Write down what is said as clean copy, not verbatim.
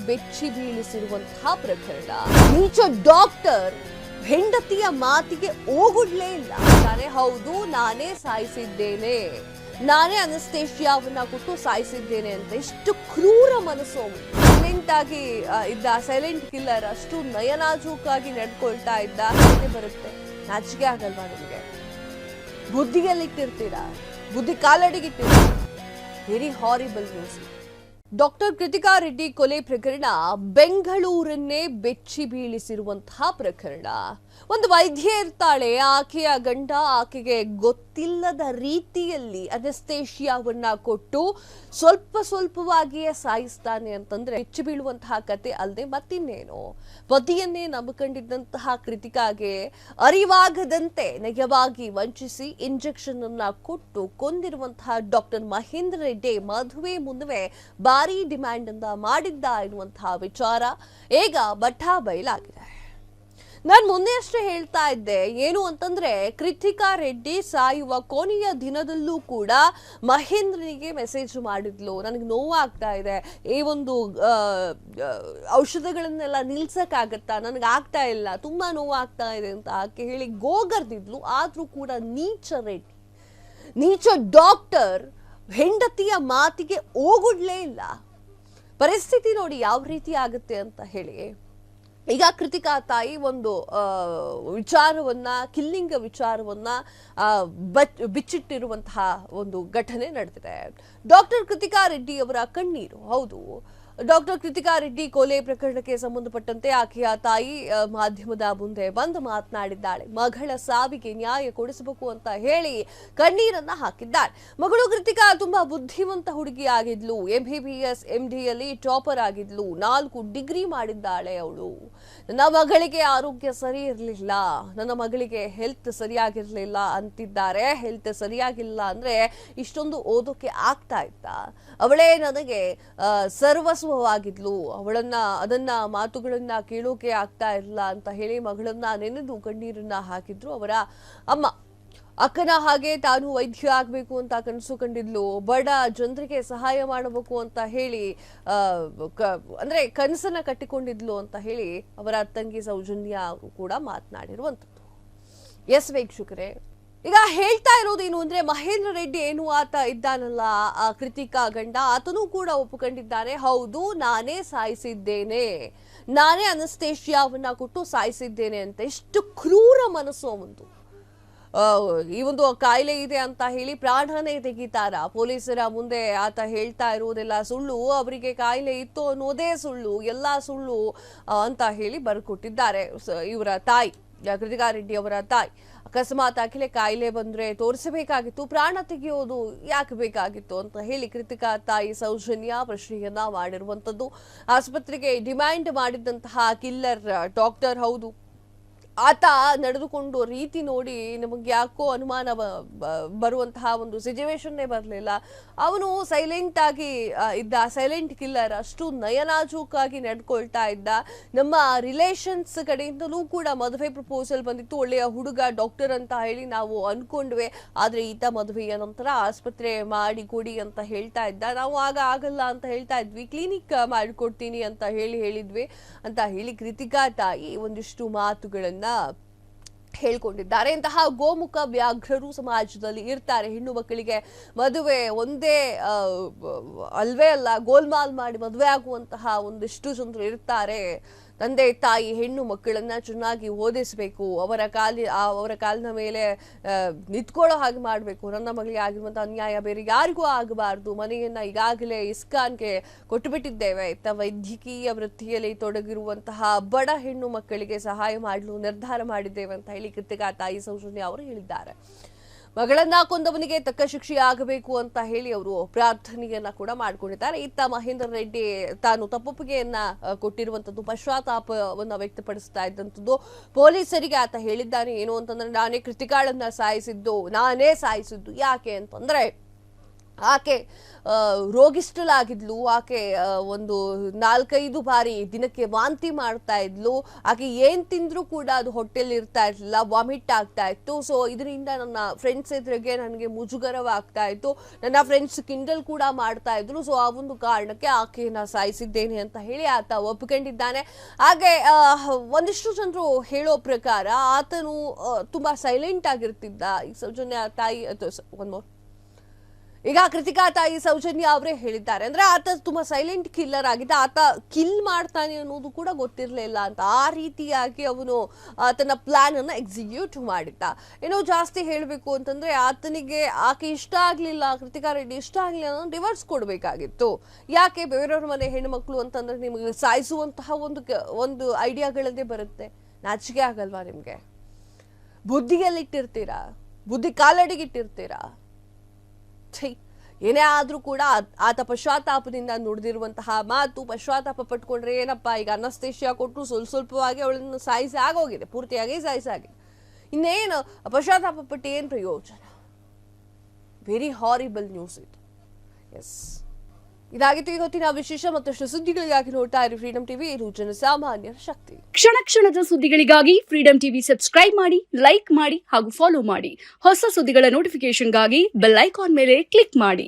ಬೆಚ್ಚಿ ಬೀಳಿಸಿರುವಂತಹ ಪ್ರಕರಣ. ನೀಚ ಡಾಕ್ಟರ್ ಹೆಂಡತಿಯ ಮಾತಿಗೆ ಓಗುಡ್ಲೇ ಇಲ್ಲ. ಹೌದು, ನಾನೇ ಸಾಯಿಸಿದ್ದೇನೆ, ನಾನೇ ಅನಸ್ತೇಶಿಯಾವನ್ನ ಕೊಟ್ಟು ಸಾಯಿಸಿದ್ದೇನೆ ಅಂತ ಎಷ್ಟು ಕ್ರೂರ ಮನಸ್ಸು. ಸೈಲೆಂಟ್ ಆಗಿ ಇದ್ದ ಸೈಲೆಂಟ್ ಕಿಲ್ಲರ್ ಅಷ್ಟು ನಯನಾಜೂಕಾಗಿ ನಡ್ಕೊಳ್ತಾ ಇದ್ದ. ಬರುತ್ತೆ, ನಾಚಿಕೆ ಆಗಲ್ವಾ ನಿಮಗೆ? ಬುದ್ಧಿಯಲ್ಲಿಟ್ಟಿರ್ತೀರಾ, ಬುದ್ಧಿ ಕಾಲಡಿಗಿಟ್ಟಿರ್ತೀರಾ. Very horrible news. Doctor Krithika Reddy ಕೊಲೆ ಪ್ರಕರಣ ಬೆಂಗಳೂರನ್ನೇ ಬೆಚ್ಚಿ ಬೀಳಿಸಿರುವಂತಹ ಪ್ರಕರಣ. ಒಂದು ವೈದ್ಯೆ ಇರ್ತಾಳೆ, ಆಕೆಯ ಗಂಡ ಆಕೆಗೆ ಗೊತ್ತಿಲ್ಲದ ರೀತಿಯಲ್ಲಿ ಅನಸ್ತೇಶಿಯಾವನ್ನ ಕೊಟ್ಟು ಸ್ವಲ್ಪವಾಗಿಯೇ ಸಾಯಿಸ್ತಾನೆ ಅಂತಂದ್ರೆ ಬೆಚ್ಚಿ ಬೀಳುವಂತಹ ಕತೆ ಅಲ್ಲದೆ ಮತ್ತಿನ್ನೇನು. ಪತಿಯನ್ನೇ ನಂಬಿಕೊಂಡಿದ್ದಂತಹ ಕೃತಿಕಾಗೆ ಅರಿವಾಗದಂತೆ ನಯವಾಗಿ ವಂಚಿಸಿ ಇಂಜೆಕ್ಷನ್ ಅನ್ನ ಕೊಟ್ಟು ಕೊಂದಿರುವಂತಹ ಡಾಕ್ಟರ್ ಮಹೇಂದ್ರ ರೆಡ್ಡಿ ಮದುವೆ ಮುನ್ನವೇ ಭಾರಿ ಡಿಮ್ಯಾಂಡ್ ಅನ್ನ ಮಾಡಿದ್ದ ಎನ್ನುವಂತಹ ವಿಚಾರ ಈಗ ಬಠಾ ಬಯಲಾಗಿದೆ. ನಾನು ಮೊನ್ನೆ ಅಷ್ಟೇ ಹೇಳ್ತಾ ಇದ್ದೆ, ಏನು ಅಂತಂದ್ರೆ ಕೃತಿಕಾ ರೆಡ್ಡಿ ಸಾಯುವ ಕೊನೆಯ ದಿನದಲ್ಲೂ ಕೂಡ ಮಹೇಂದ್ರನಿಗೆ ಮೆಸೇಜ್ ಮಾಡಿದ್ಲು, ನನಗೆ ನೋವಾಗ್ತಾ ಇದೆ, ಈ ಒಂದು ಔಷಧಗಳನ್ನೆಲ್ಲ ನಿಲ್ಸಕ್ಕಾಗತ್ತಾ, ನನಗೆ ಆಗ್ತಾ ಇಲ್ಲ, ತುಂಬಾ ನೋವಾಗ್ತಾ ಇದೆ ಅಂತ ಆಕೆ ಹೇಳಿ ಗೋಗರ್ದಿದ್ಲು. ಆದ್ರೂ ಕೂಡ ನೀಚ ಡಾಕ್ಟರ್ ಹೆಂಡತಿಯ ಮಾತಿಗೆ ಓಗುಡ್ಲೇ ಇಲ್ಲ. ಪರಿಸ್ಥಿತಿ ನೋಡಿ ಯಾವ ರೀತಿ ಆಗುತ್ತೆ ಅಂತ ಹೇಳಿ. ಈಗ ಕೃತಿಕಾ ತಾಯಿ ಒಂದು ವಿಚಾರವನ್ನ, ಕಿಲ್ಲಿಂಗ್ ವಿಚಾರವನ್ನ ಬಿಚ್ಚಿಟ್ಟಿರುವಂತಹ ಒಂದು ಘಟನೆ ನಡೆದಿದೆ. ಡಾಕ್ಟರ್ ಕೃತಿಕಾ ರೆಡ್ಡಿ ಅವರ ಕಣ್ಣೀರು. ಹೌದು, ಡಾಕ್ಟರ್ ಕೃತಿಕಾ ರೆಡ್ಡಿ ಕೊಲೆ ಪ್ರಕರಣಕ್ಕೆ ಸಂಬಂಧಪಟ್ಟಂತೆ ಆಕೆಯ ತಾಯಿ ಮಾಧ್ಯಮದ ಮುಂದೆ ಬಂದು ಮಾತನಾಡಿದ್ದಾಳೆ. ಮಗಳ ಸಾವಿಗೆ ನ್ಯಾಯ ಕೊಡಿಸಬೇಕು ಅಂತ ಹೇಳಿ ಕಣ್ಣೀರನ್ನ ಹಾಕಿದ್ದಾಳೆ. ಮಗಳು ಕೃತಿಕಾ ತುಂಬಾ ಬುದ್ಧಿವಂತ ಹುಡುಗಿ ಆಗಿದ್ಲು. MBBS MDಯಲ್ಲಿ ಟಾಪರ್ ಆಗಿದ್ಲು. 4 ಡಿಗ್ರಿ ಮಾಡಿದ್ದಾಳೆ ಅವಳು. ನನ್ನ ಮಗಳಿಗೆ ಆರೋಗ್ಯ ಸರಿ ಇರಲಿಲ್ಲ, ನನ್ನ ಮಗಳಿಗೆ ಹೆಲ್ತ್ ಸರಿಯಾಗಿರ್ಲಿಲ್ಲ ಅಂತಿದ್ದಾರೆ. ಹೆಲ್ತ್ ಸರಿಯಾಗಿಲ್ಲ ಅಂದ್ರೆ ಇಷ್ಟೊಂದು ಓದೋಕೆ ಆಗ್ತಾ ಇತ್ತ? ಅವಳೇ ನನಗೆ ಸರ್ವಸ್ವವಾಗಿದ್ಲು, ಅದನ್ನ ಮಾತುಗಳನ್ನ ಕೇಳೋಕೆ ಆಗ್ತಾ ಇರಲಿಲ್ಲ ಅಂತ ಹೇಳಿ ಮಗಳನ್ನ ನೆನೆದು ಕಣ್ಣೀರನ್ನ ಹಾಕಿದ್ರು ಅವರ ಅಮ್ಮ. ಅಕ್ಕನ ಹಾಗೆ ತಾನು ವೈದ್ಯ ಆಗ್ಬೇಕು ಅಂತ ಕನಸು ಕಂಡಿದ್ಲು, ಬಡ ಜನರಿಗೆ ಸಹಾಯ ಮಾಡಬೇಕು ಅಂತ ಹೇಳಿ ಅಂದ್ರೆ ಕನಸನ್ನ ಕಟ್ಟಿಕೊಂಡಿದ್ಲು ಅಂತ ಹೇಳಿ ಅವರ ತಂಗಿ ಸೌಜನ್ಯ ಕೂಡ ಮಾತನಾಡಿರುವಂಥದ್ದು. ಎಸ್ ವೀಕ್ಷಕರೇ, ಈಗ ಹೇಳ್ತಾ ಇರೋದೇನು ಅಂದ್ರೆ ಮಹೇಂದ್ರ ರೆಡ್ಡಿ ಏನು ಆತ ಇದ್ದಾನಲ್ಲ, ಆ ಕೃತಿಕಾ ಗಂಡ, ಆತನೂ ಕೂಡ ಒಪ್ಪಿಕೊಂಡಿದ್ದಾನೆ, ಹೌದು ನಾನೇ ಸಾಯಿಸಿದ್ದೇನೆ, ನಾನೇ ಅನಸ್ತೇಶಿಯಾವನ್ನ ಕೊಟ್ಟು ಸಾಯಿಸಿದ್ದೇನೆ ಅಂತ. ಎಷ್ಟು ಕ್ರೂರ ಮನಸ್ಸು ಅವಂದು. ಈ ಒಂದು ಕಾಯಿಲೆ ಇದೆ ಅಂತ ಹೇಳಿ ಪ್ರಾಣನೇ ತೆಗಿತಾರ. ಪೊಲೀಸರ ಮುಂದೆ ಆತ ಹೇಳ್ತಾ ಇರುವುದೆಲ್ಲ ಸುಳ್ಳು, ಅವರಿಗೆ ಕಾಯಿಲೆ ಇತ್ತು ಅನ್ನೋದೇ ಸುಳ್ಳು, ಎಲ್ಲಾ ಸುಳ್ಳು ಅಂತ ಹೇಳಿ ಬರ್ಕೊಟ್ಟಿದ್ದಾರೆ ಇವರ ತಾಯಿ, ಕೃತಿಕಾ ರೆಡ್ಡಿ ಅವರ ತಾಯಿ. ಅಕಸ್ಮಾತ್ ಆಕೆಲೆ ಕಾಯಿಲೆ ಬಂದ್ರೆ ತೋರಿಸಬೇಕಾಗಿತ್ತು, ಪ್ರಾಣ ತೆಗೆಯೋದು ಯಾಕೆ ಬೇಕಾಗಿತ್ತು ಅಂತ ಹೇಳಿ ಕೃತಿಕಾ ತಾಯಿ ಸೌಜನ್ಯ ಪ್ರಶ್ನೆಯನ್ನ ಮಾಡಿರುವಂತದ್ದು. ಆಸ್ಪತ್ರೆಗೆ ಡಿಮ್ಯಾಂಡ್ ಮಾಡಿದಂತಹ ಕಿಲ್ಲರ್ ಡಾಕ್ಟರ್, ಹೌದು ಆತ ನಡೆದುಕೊಂಡು ರೀತಿ ನೋಡಿ ನಮಗೆ ಯಾಕೋ ಅನುಮಾನ ಬರುವಂತಹ ಒಂದು ಸಿಚುವೇಶನ್ನೇ ಬರಲಿಲ್ಲ. ಅವನು ಸೈಲೆಂಟ್ ಆಗಿ ಇದ್ದ, ಸೈಲೆಂಟ್ ಕಿಲ್ಲರ್ ಅಷ್ಟು ನಯನಾಜೂಕಾಗಿ ನಡ್ಕೊಳ್ತಾ ಇದ್ದ. ನಮ್ಮ ರಿಲೇಷನ್ಸ್ ಕಡೆಯಿಂದಲೂ ಕೂಡ ಮದುವೆ ಪ್ರಪೋಸಲ್ ಬಂದಿತ್ತು, ಒಳ್ಳೆಯ ಹುಡುಗ ಡಾಕ್ಟರ್ ಅಂತ ಹೇಳಿ ನಾವು ಅನ್ಕೊಂಡ್ವಿ. ಆದ್ರೆ ಈತ ಮದುವೆಯ ನಂತರ ಆಸ್ಪತ್ರೆ ಮಾಡಿ ಕೊಡಿ ಅಂತ ಹೇಳ್ತಾ ಇದ್ದ. ನಾವು ಆಗ ಆಗಲ್ಲ ಅಂತ ಹೇಳ್ತಾ ಇದ್ವಿ, ಕ್ಲಿನಿಕ್ ಮಾಡಿಕೊಡ್ತೀನಿ ಅಂತ ಹೇಳಿದ್ವಿ ಅಂತ ಹೇಳಿ ಕೃತಿಕಾ ತಾಯಿ ಒಂದಿಷ್ಟು ಮಾತುಗಳನ್ನ ಹೇಳ್ಕೊಂಡಿದ್ದಾರೆ. ಇಂತಹ ಗೋಮುಖ ವ್ಯಾಘ್ರರು ಸಮಾಜದಲ್ಲಿ ಇರ್ತಾರೆ. ಹೆಣ್ಣು ಮಕ್ಕಳಿಗೆ ಮದುವೆ ಒಂದೇ ಅಲ್ವೇ ಅಲ್ಲ, ಗೋಲ್ಮಾಲ್ ಮಾಡಿ ಮದುವೆ ಆಗುವಂತಹ ಒಂದಿಷ್ಟು ಜನರು ಇರ್ತಾರೆ. ತಂದೆ ತಾಯಿ ಹೆಣ್ಣು ಮಕ್ಕಳನ್ನ ಚೆನ್ನಾಗಿ ಓದಿಸಬೇಕು, ಅವರ ಕಾಲಿನ ಮೇಲೆ ನಿಂತ್ಕೊಳ್ಳೋ ಹಾಗೆ ಮಾಡಬೇಕು. ನನ್ನ ಮಗಳಿಗೆ ಆಗಿರುವಂತಹ ಅನ್ಯಾಯ ಬೇರೆ ಯಾರಿಗೂ ಆಗಬಾರ್ದು. ಮನೆಯನ್ನ ಈಗಾಗಲೇ ಇಸ್ಕಾನ್ಗೆ ಕೊಟ್ಟುಬಿಟ್ಟಿದ್ದೇವೆ. ವೈದ್ಯಕೀಯ ವೃತ್ತಿಯಲ್ಲಿ ತೊಡಗಿರುವಂತಹ ಬಡ ಹೆಣ್ಣು ಮಕ್ಕಳಿಗೆ ಸಹಾಯ ಮಾಡಲು ನಿರ್ಧಾರ ಮಾಡಿದ್ದೇವೆ ಅಂತ ಹೇಳಿ ಕೃತಿಕಾ ತಾಯಿ ಸೌಜನ್ಯ ಅವರು ಹೇಳಿದ್ದಾರೆ. ಮಗಳನ್ನ ಕೊಂದವನಿಗೆ ತಕ್ಕ ಶಿಕ್ಷೆ ಆಗಬೇಕು ಅಂತ ಹೇಳಿ ಅವರು ಪ್ರಾರ್ಥನೆಯನ್ನ ಕೂಡ ಮಾಡಿಕೊಂಡಿದ್ದಾರೆ. ಇತ್ತ ಮಹೇಂದ್ರ ರೆಡ್ಡಿ ತಾನು ತಪ್ಪೊಪ್ಪಿಗೆಯನ್ನ ಕೊಟ್ಟಿರುವಂತದ್ದು, ಪಶ್ಚಾತ್ತಾಪವನ್ನ ವ್ಯಕ್ತಪಡಿಸ್ತಾ ಇದ್ದಂಥದ್ದು. ಪೊಲೀಸರಿಗೆ ಆತ ಹೇಳಿದ್ದಾನೆ ಏನು ಅಂತಂದ್ರೆ, ನಾನೇ ಕೃತಿಕಾಳನ್ನ ಸಾಯಿಸಿದ್ದು, ಯಾಕೆ ಅಂತಂದ್ರೆ ಆಕೆ ರೋಗಿಷ್ಠಳಾಗಿದ್ಲು. ಆಕೆ ಒಂದು 4-5 ಬಾರಿ ದಿನಕ್ಕೆ ವಾಂತಿ ಮಾಡ್ತಾ ಇದ್ಲು. ಆಕೆ ಏನ್ ತಿಂದ್ರೂ ಕೂಡ ಅದು ಹೊಟ್ಟೆಲಿ ಇರ್ತಾ ಇರ್ಲಿಲ್ಲ, ವಾಮಿಟ್ ಆಗ್ತಾ ಇತ್ತು. ಸೊ ಇದರಿಂದ ನನ್ನ ಫ್ರೆಂಡ್ಸ್ ಎದುರಿಗೆ ನನಗೆ ಮುಜುಗರವಾಗ್ತಾ ಇತ್ತು. ನನ್ನ ಫ್ರೆಂಡ್ಸ್ ಕಿಂಡಲ್ ಕೂಡ ಮಾಡ್ತಾ ಇದ್ರು. ಸೊ ಆ ಒಂದು ಕಾರಣಕ್ಕೆ ಆಕೆಯನ್ನ ಸಾಯಿಸಿದ್ದೇನೆ ಅಂತ ಹೇಳಿ ಆತ ಒಪ್ಕೊಂಡಿದ್ದಾನೆ. ಹಾಗೆ ಒಂದಿಷ್ಟು ಜನರು ಹೇಳೋ ಪ್ರಕಾರ ಆತನು ತುಂಬಾ ಸೈಲೆಂಟ್ ಆಗಿರ್ತಿದ್ದ. ಈ ಸೌಜನ್ಯ ತಾಯಿ ಈಗ ಕೃತಿಕಾ ತಾಯಿ ಸೌಜನ್ಯ ಅವರೇ ಹೇಳಿದ್ದಾರೆ. ಅಂದ್ರೆ ಆತ ತುಂಬಾ ಸೈಲೆಂಟ್ ಕಿಲ್ಲರ್ ಆಗಿದ್ದ. ಆತ ಕಿಲ್ ಮಾಡ್ತಾನೆ ಅನ್ನೋದು ಕೂಡ ಗೊತ್ತಿರಲಿಲ್ಲ ಅಂತ. ಆ ರೀತಿಯಾಗಿ ಅವನು ತನ್ನ ಪ್ಲಾನ್ ಅನ್ನ ಎಕ್ಸಿಕ್ಯೂಟ್ ಮಾಡಿದ್ದ. ಏನೋ ಜಾಸ್ತಿ ಹೇಳಬೇಕು ಅಂತಂದ್ರೆ ಆತನಿಗೆ ಆಕೆ ಇಷ್ಟ ಆಗ್ಲಿಲ್ಲ, ಕೃತಿಕಾ ರೆಡ್ಡಿ ಇಷ್ಟ ಆಗ್ಲಿಲ್ಲ ಅನ್ನೋ ಡಿವೋರ್ಸ್ ಕೊಡ್ಬೇಕಾಗಿತ್ತು. ಯಾಕೆ ಬೇರೆಯವ್ರ ಮನೆ ಹೆಣ್ಮಕ್ಳು ಅಂತಂದ್ರೆ ನಿಮಗೆ ಸಾಯಿಸುವಂತಹ ಒಂದು ಐಡಿಯಾಗಳನ್ನೇ ಬರುತ್ತೆ. ನಾಚಿಕೆ ಆಗಲ್ವಾ ನಿಮ್ಗೆ? ಬುದ್ಧಿಯಲ್ಲಿಟ್ಟಿರ್ತೀರಾ, ಬುದ್ಧಿ ಕಾಲಡಿಗಿಟ್ಟಿರ್ತೀರಾ? ಏನೇ ಆದ್ರೂ ಕೂಡ ಆತ ಪಶ್ಚಾತ್ತಾಪದಿಂದ ನುಡಿದಿರುವಂತಹ ಮಾತು, ಪಶ್ಚಾತ್ತಾಪ ಪಟ್ಕೊಂಡ್ರೆ ಏನಪ್ಪಾ, ಈಗ ಅನಸ್ತೇಶಿಯಾ ಕೊಟ್ಟು ಸ್ವಲ್ಪವಾಗಿ ಅವಳನ್ನು ಸಾಯಿಸಿ ಆಗೋಗಿದೆ, ಪೂರ್ತಿಯಾಗಿ ಸಾಯಿಸಾಗಿದೆ. ಇನ್ನೇನು ಪಶ್ಚಾತ್ತಾಪ ಪಟ್ಟು ಏನ್ ಪ್ರಯೋಜನ? ವೆರಿ ಹಾರಿಬಲ್ ನ್ಯೂಸ್ ಇದು. ಎಸ್, ಇದಾಗಿತ್ತು ಇವತ್ತಿನ ವಿಶೇಷ. ಮತ್ತಷ್ಟು ಸುದ್ದಿಗಳಿಗಾಗಿ ನೋಡ್ತಾ ಇರಿ ಫ್ರೀಡಂ ಟಿವಿ. ಇದು ಜನಸಾಮಾನ್ಯರ ಶಕ್ತಿ. ಕ್ಷಣ ಕ್ಷಣದ ಸುದ್ದಿಗಳಿಗಾಗಿ ಫ್ರೀಡಂ ಟಿವಿ ಸಬ್ಸ್ಕ್ರೈಬ್ ಮಾಡಿ, ಲೈಕ್ ಮಾಡಿ ಹಾಗೂ ಫಾಲೋ ಮಾಡಿ. ಹೊಸ ಸುದ್ದಿಗಳ ನೋಟಿಫಿಕೇಶನ್ಗಾಗಿ ಬೆಲ್ ಐಕಾನ್ ಮೇಲೆ ಕ್ಲಿಕ್ ಮಾಡಿ.